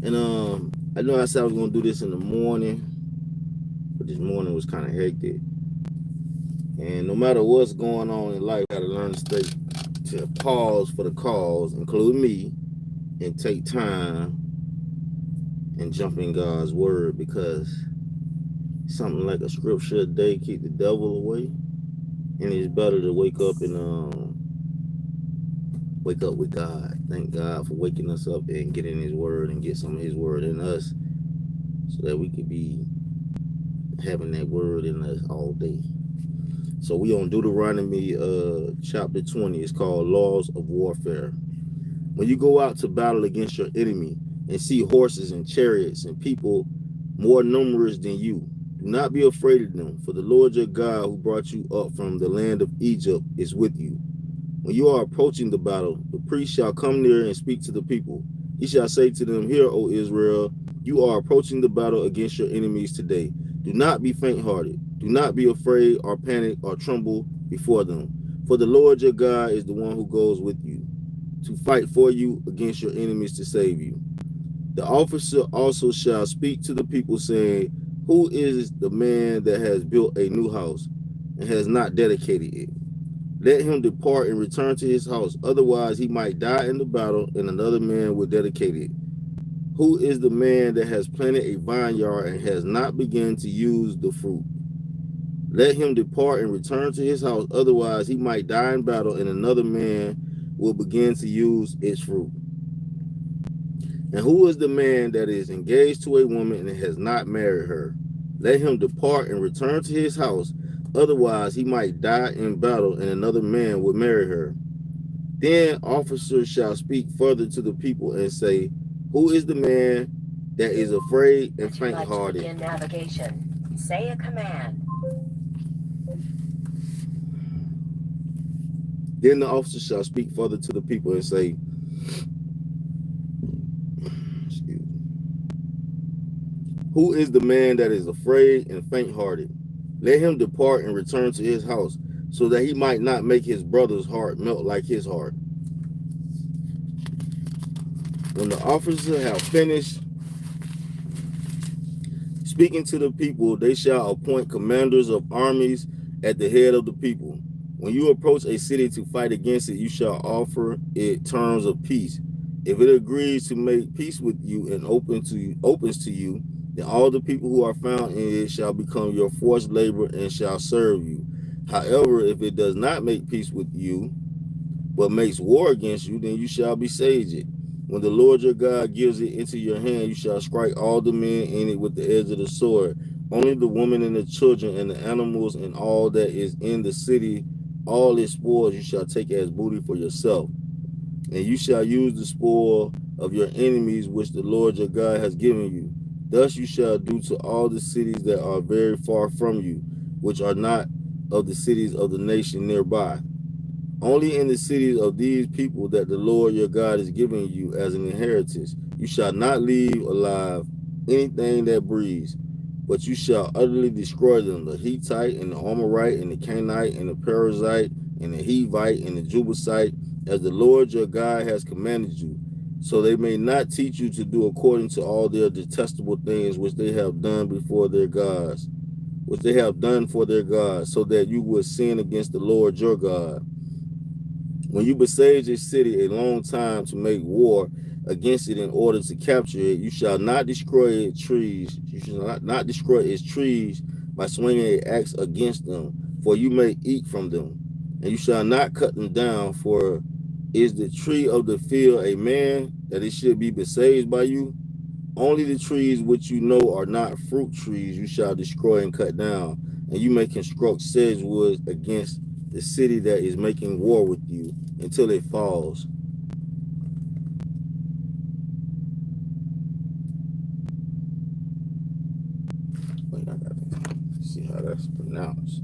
And I know I said I was gonna do this in the morning, but this morning was kind of hectic. And no matter what's going on in life, you gotta learn to pause for the cause, include me, and take time and jump in God's word, because something like a scripture a day keep the devil away. And it's better to wake up with God. Thank God for waking us up and getting His word and get some of His word in us, so that we could be having that word in us all day. So we on Deuteronomy chapter 20. It's called Laws of Warfare. When you go out to battle against your enemy and see horses and chariots and people more numerous than you, do not be afraid of them, for the Lord your God, who brought you up from the land of Egypt, is with you. When you are approaching the battle, the priest shall come near and speak to the people. He shall say to them, Hear, O Israel, you are approaching the battle against your enemies today. Do not be faint-hearted. Do not be afraid or panic or tremble before them. For the Lord your God is the one who goes with you to fight for you against your enemies to save you. The officer also shall speak to the people, saying, Who is the man that has built a new house and has not dedicated it? Let him depart and return to his house. Otherwise, he might die in the battle, and another man will dedicate it. Who is the man that has planted a vineyard and has not begun to use the fruit? Let him depart and return to his house. Otherwise, he might die in battle, and another man will begin to use its fruit. And who is the man that is engaged to a woman and has not married her? Let him depart and return to his house. Otherwise, he might die in battle, and another man will marry her. Then officers shall speak further to the people and say, Who is the man that is afraid and faint-hearted? Begin navigation. Say a command. Then the officers shall speak further to the people and say, Who is the man that is afraid and faint-hearted? Let him depart and return to his house, so that he might not make his brother's heart melt like his heart. When the officers have finished speaking to the people, they shall appoint commanders of armies at the head of the people. When you approach a city to fight against it, you shall offer it terms of peace. If it agrees to make peace with you and opens to you, then all the people who are found in it shall become your forced labor and shall serve you. However, if it does not make peace with you, but makes war against you, then you shall besiege it. When the Lord your God gives it into your hand, you shall strike all the men in it with the edge of the sword. Only the women and the children and the animals and all that is in the city, all its spoils, you shall take as booty for yourself. And you shall use the spoil of your enemies, which the Lord your God has given you. Thus you shall do to all the cities that are very far from you, which are not of the cities of the nation nearby. Only in the cities of these people that the Lord your God is giving you as an inheritance, you shall not leave alive anything that breathes, but you shall utterly destroy them, the Hittite and the Amorite and the Canaanite and the Perizzite and the Hivite and the Jebusite, as the Lord your God has commanded you, so they may not teach you to do according to all their detestable things which they have done before their gods, which they have done for their gods, so that you would sin against the Lord your God. When you besiege a city a long time to make war against it in order to capture it, you shall not destroy its trees. You shall not destroy its trees by swinging an axe against them, for you may eat from them. And you shall not cut them down, for is the tree of the field a man that it should be besieged by you? Only the trees which you know are not fruit trees you shall destroy and cut down, and you may construct sedgewood against the city that is making war with you until it falls. Wait, I gotta see how that's pronounced.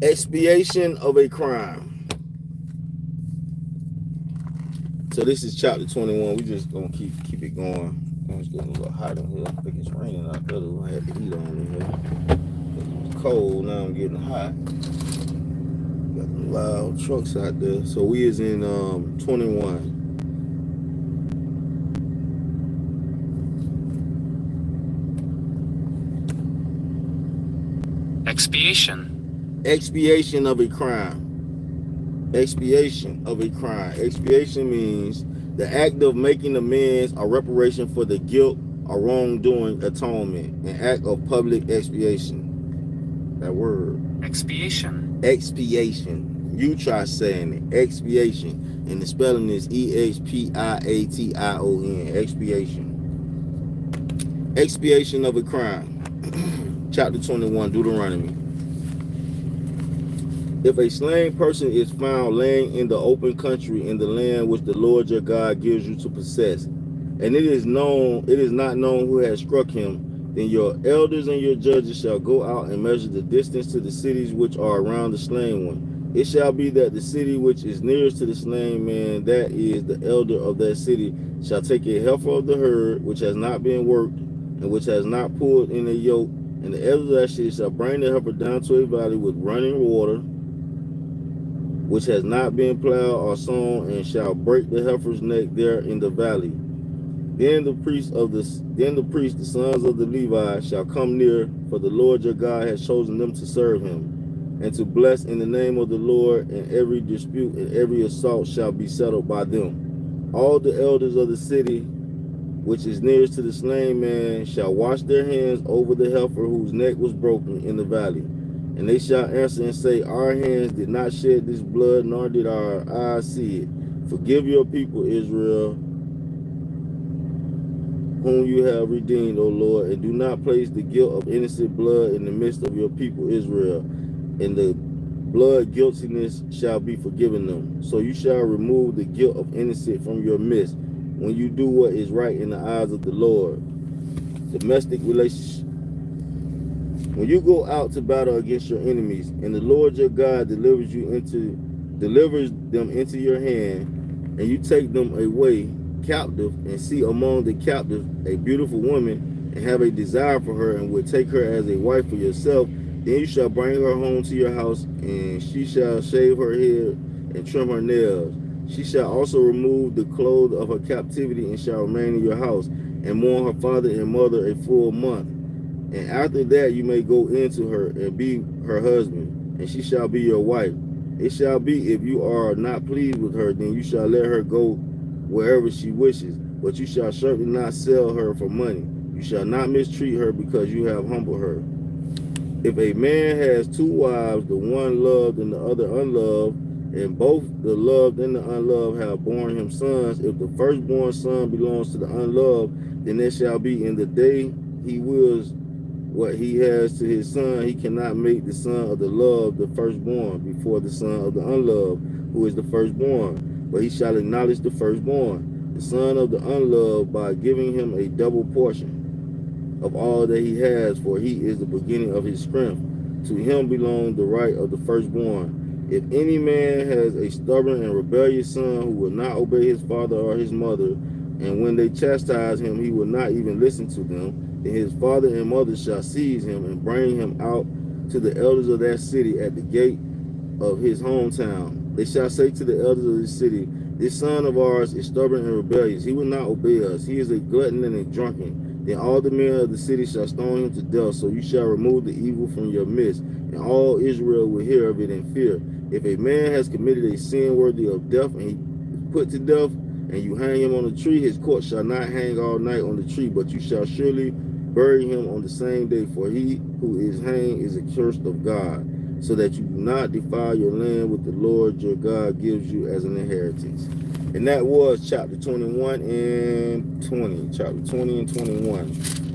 Expiation of a crime. So this is chapter 21. We just gonna keep it going. It's getting a little hot in here. I think it's raining out there. I had the heat on in here. It was cold. Now I'm getting hot. Got some loud trucks out there. So we is in 21. Expiation. Expiation of a crime. Expiation of a crime. Expiation means the act of making amends or reparation for the guilt or wrongdoing, atonement, an act of public expiation. That word. Expiation. Expiation. You try saying it. Expiation. And the spelling is E-X-P-I-A-T-I-O-N. Expiation. Expiation of a crime. Chapter 21, Deuteronomy. If a slain person is found laying in the open country in the land which the Lord your God gives you to possess, and it is not known who has struck him, then your elders and your judges shall go out and measure the distance to the cities which are around the slain one. It shall be that the city which is nearest to the slain man, that is the elder of that city, shall take a heifer of the herd which has not been worked and which has not pulled in a yoke, and the elder of that city shall bring the heifer down to a valley with running water, which has not been plowed or sown, and shall break the heifer's neck there in the valley. Then the priests, the sons of the Levi, shall come near, for the Lord your God has chosen them to serve him, and to bless in the name of the Lord, and every dispute and every assault shall be settled by them. All the elders of the city, which is nearest to the slain man, shall wash their hands over the heifer whose neck was broken in the valley. And they shall answer and say, our hands did not shed this blood, nor did our eyes see it. Forgive your people, Israel, whom you have redeemed, O Lord, and do not place the guilt of innocent blood in the midst of your people, Israel. And the blood guiltiness shall be forgiven them. So you shall remove the guilt of innocent from your midst when you do what is right in the eyes of the Lord. Domestic relationship. When you go out to battle against your enemies, and the Lord your God delivers them into your hand, and you take them away captive, and see among the captives a beautiful woman, and have a desire for her, and would take her as a wife for yourself, then you shall bring her home to your house, and she shall shave her head and trim her nails. She shall also remove the clothes of her captivity, and shall remain in your house, and mourn her father and mother a full month. And after that you may go into her and be her husband, and she shall be your wife. It shall be, if you are not pleased with her, then you shall let her go wherever she wishes, but you shall certainly not sell her for money. You shall not mistreat her because you have humbled her. If a man has two wives, the one loved and the other unloved, and both the loved and the unloved have borne him sons, if the firstborn son belongs to the unloved, then it shall be in the day he wills what he has to his son, he cannot make the son of the loved the firstborn before the son of the unloved, who is the firstborn, but he shall acknowledge the firstborn, the son of the unloved, by giving him a double portion of all that he has, for he is the beginning of his strength. To him belongs the right of the firstborn. If any man has a stubborn and rebellious son who will not obey his father or his mother, and when they chastise him, he will not even listen to them, then his father and mother shall seize him and bring him out to the elders of that city at the gate of his hometown. They shall say to the elders of the city, this son of ours is stubborn and rebellious. He will not obey us. He is a glutton and a drunken. Then all the men of the city shall stone him to death. So you shall remove the evil from your midst, and all Israel will hear of it in fear. If a man has committed a sin worthy of death, and he is put to death, and you hang him on a tree, his corpse shall not hang all night on the tree, but you shall surely bury him on the same day, for he who is hanged is accursed of God, so that you do not defile your land which the Lord your God gives you as an inheritance. And that was chapter 21 and 20. Chapter 20 and 21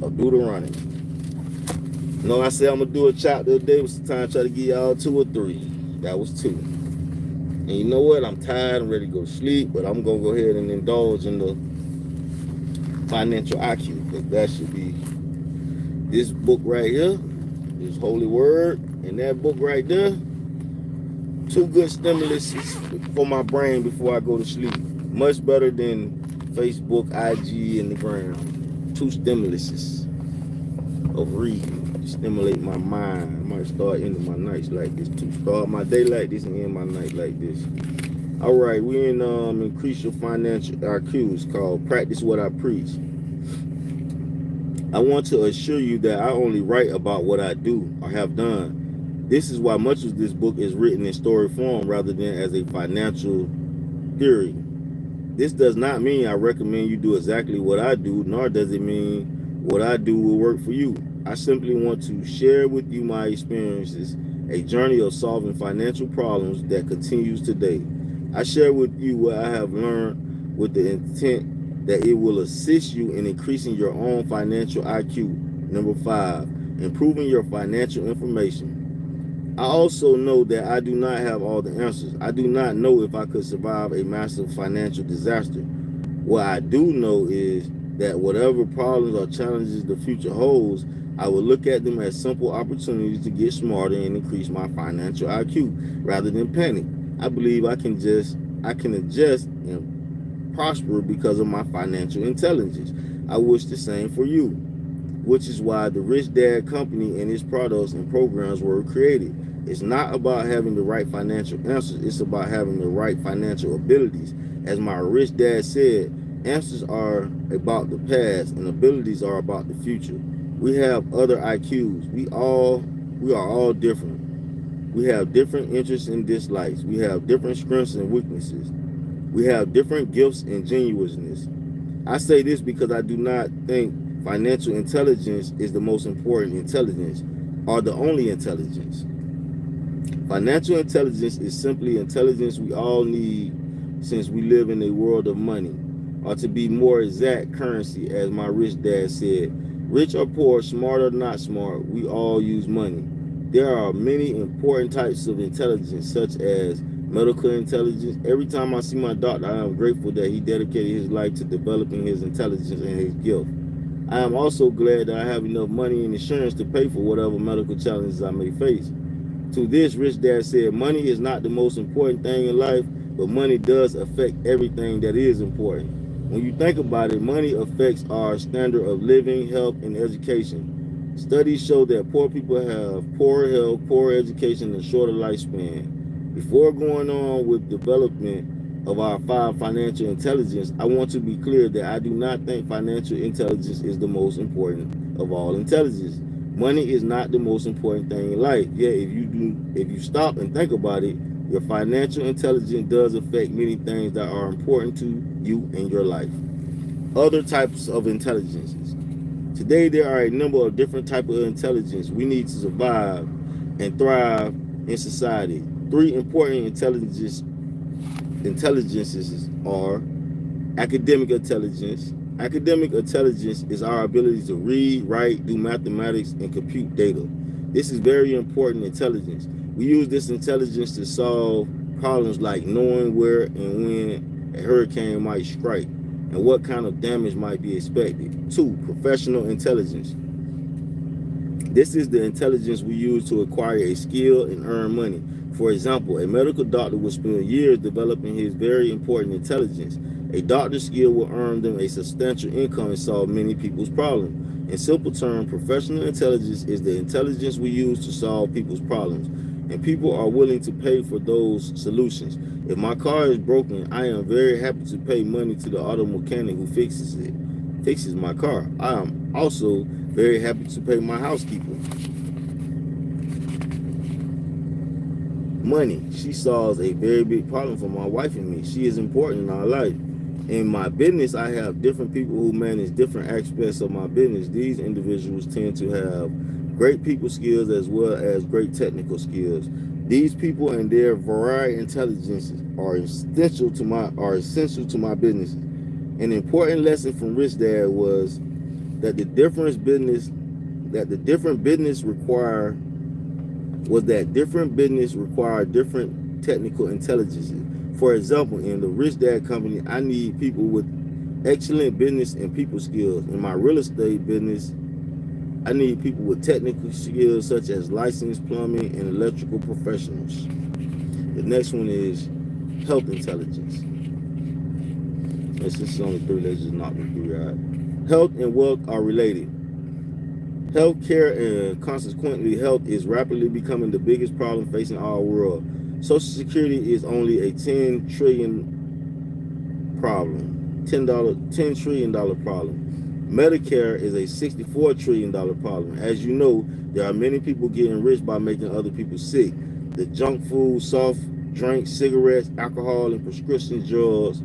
of Deuteronomy. You know, I said I'm going to do a chapter a day, but sometimes I try to give y'all 2 or 3. That was 2. And you know what? I'm tired. I'm ready to go to sleep, but I'm going to go ahead and indulge in financial IQ, because that should be this book right here, this holy word, and that book right there. Two good stimulus for my brain before I go to sleep. Much better than Facebook, IG, and the ground. Two stimuluses of reading. Stimulate my mind. I might start ending my nights like this too. Start my day like this and end my night like this. All right, we in increase your financial IQ. It's called Practice What I Preach. I want to assure you that I only write about what I do or have done. This is why much of this book is written in story form rather than as a financial theory. This does not mean I recommend you do exactly what I do, nor does it mean what I do will work for you. I simply want to share with you my experiences, a journey of solving financial problems that continues today. I share with you what I have learned with the intent that it will assist you in increasing your own financial IQ. Number 5, improving your financial information. I also know that I do not have all the answers. I do not know if I could survive a massive financial disaster. What I do know is that whatever problems or challenges the future holds, I will look at them as simple opportunities to get smarter and increase my financial IQ rather than panic. I believe I can adjust and prosper because of my financial intelligence. I wish the same for you, which is why the Rich Dad Company and its products and programs were created. It's not about having the right financial answers, it's about having the right financial abilities. As my rich dad said, answers are about the past and abilities are about the future. We have other IQs. We are all different. We have different interests and dislikes. We have different strengths and weaknesses. We have different gifts and genuineness. I say this because I do not think financial intelligence is the most important intelligence or the only intelligence. Financial intelligence is simply intelligence we all need since we live in a world of money, or to be more exact, currency, as my rich dad said. Rich or poor, smart or not smart, we all use money. There are many important types of intelligence, such as medical intelligence. Every time I see my doctor, I am grateful that he dedicated his life to developing his intelligence and his gift. I am also glad that I have enough money and insurance to pay for whatever medical challenges I may face. To this, Rich Dad said, money is not the most important thing in life, but money does affect everything that is important. When you think about it, money affects our standard of living, health, and education. Studies show that poor people have poor health, poor education, and shorter lifespan. Before going on with development of our 5 financial intelligence, I want to be clear that I do not think financial intelligence is the most important of all intelligence. Money is not the most important thing in life. Yet, if you stop and think about it, your financial intelligence does affect many things that are important to you in your life. Other types of intelligences. Today, there are a number of different types of intelligence we need to survive and thrive in society. 3 important intelligences are academic intelligence. Academic intelligence is our ability to read, write, do mathematics, and compute data. This is very important intelligence. We use this intelligence to solve problems like knowing where and when a hurricane might strike and what kind of damage might be expected. 2, professional intelligence. This is the intelligence we use to acquire a skill and earn money. For example, a medical doctor will spend years developing his very important intelligence. A doctor's skill will earn them a substantial income and solve many people's problems. In simple terms, professional intelligence is the intelligence we use to solve people's problems, and people are willing to pay for those solutions. If my car is broken, I am very happy to pay money to the auto mechanic who fixes my car. I am also very happy to pay my housekeeper. Money. She solves a very big problem for my wife and me. She is important in our life. In my business, I have different people who manage different aspects of my business. These individuals tend to have great people skills as well as great technical skills. These people and their varied intelligences are essential to my business. An important lesson from Rich Dad was that different business require different technical intelligences. For example, in the Rich Dad Company, I need people with Excellent business and people skills. In my real estate business, I need people with technical skills such as licensed plumbing and electrical professionals. The next one is health intelligence. This is only three. Let's just knock them through out. Health and wealth are related. Healthcare and consequently health is rapidly becoming the biggest problem facing our world. Social Security is only a problem. $10 trillion problem. Medicare is a $64 trillion problem. As you know, there are many people getting rich by making other people sick. The junk food, soft drinks, cigarettes, alcohol, and prescription drugs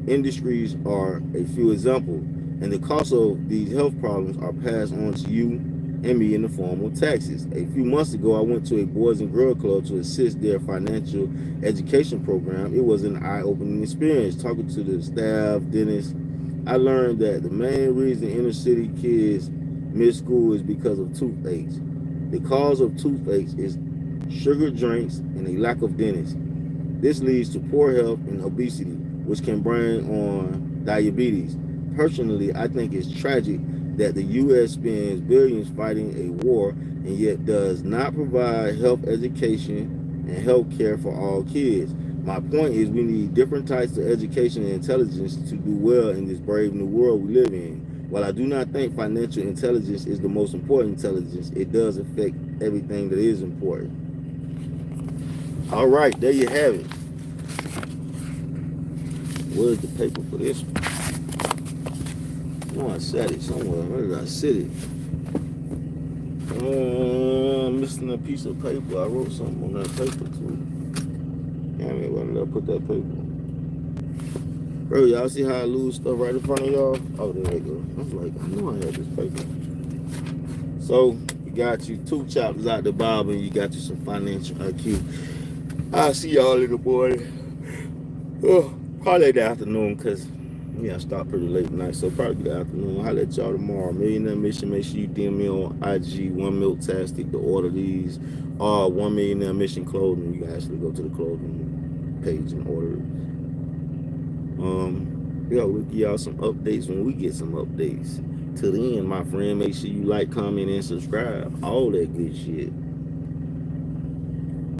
industries are a few examples. And the cost of these health problems are passed on to you and me in the form of taxes. A few months ago, I went to a Boys and Girl Club to assist their financial education program. It was an eye-opening experience. Talking to the staff, dentists, I learned that the main reason inner city kids miss school is because of toothaches. The cause of toothaches is sugar drinks and a lack of dentists. This leads to poor health and obesity, which can bring on diabetes. Personally, I think it's tragic that the U.S. spends billions fighting a war and yet does not provide health education and health care for all kids. My point is we need different types of education and intelligence to do well in this brave new world we live in. While I do not think financial intelligence is the most important intelligence, it does affect everything that is important. All right, there you have it. Where's the paper for this one? Oh, I set it somewhere. Where did I sit it? I'm missing a piece of paper. I wrote something on that paper too. Damn it, where did I put that paper? Bro, y'all see how I lose stuff right in front of y'all? Oh, there we go. I was like, I know I had this paper. So, you got you 2 chapters out the Bible and you got you some financial IQ. I'll see y'all in the morning. Oh, probably in the afternoon because I stopped pretty late tonight. So probably the afternoon. I'll let y'all tomorrow. Millionaire Mission. Make sure you DM me on IG, One Milktastic, to order these. 1 Millionaire Mission clothing. You can actually go to the clothing page and order it. We'll give y'all some updates when we get some updates. Till then, my friend, make sure you like, comment, and subscribe. All that good shit.